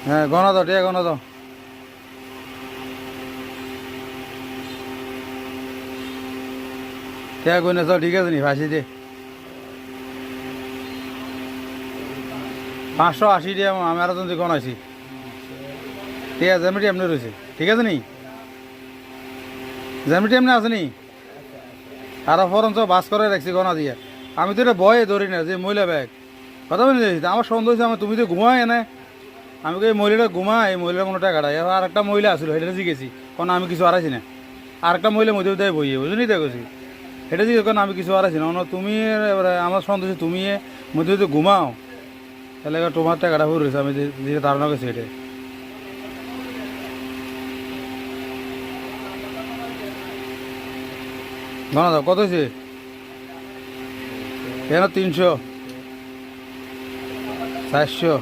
হ্যাঁ গণা দাও, টিয়া গণা দাও। টিয়া গনে যাও, ঠিক আছে নি ফাঁসি দে। 580 টিয়া আমি আরো জন গনাইছি। টিয়া জ্যামিটি এমনি রয়েছে, ঠিক আছে নি? জ্যামিটি এমনি আছে নি? আর ফরঞ্চ বাস করে রাখছি গনা দিয়ে। আমি তো এটা বয়ে ধরি না যে মহিলা ব্যাগ কথা বলি। আমার সন্দেহ হয়েছে আমার, তুমি তো ঘুমাই এনে। আমি এই মহিলাটা ঘুমা, এই মহিলার কোনো টাকাটা। আর একটা মহিলা আসলো, এটা জিজ্ঞেসি কারণ আমি কিছু হারাইছি না। আর একটা মহিলা মধ্যে দেয় বইয়ে, বুঝলি তো গেছি। এটা জিজ্ঞেস কারণ আমি কিছু হারাইছি না। তুমি এবারে আমার সন্দেহ তুমি মধ্যে যদি ঘুমাও, তাহলে তোমার টাকাটা ভরে রয়েছে, আমি যে ধারণা করছি এটা। না দাও, কত হয়েছে? কেন 300, 400?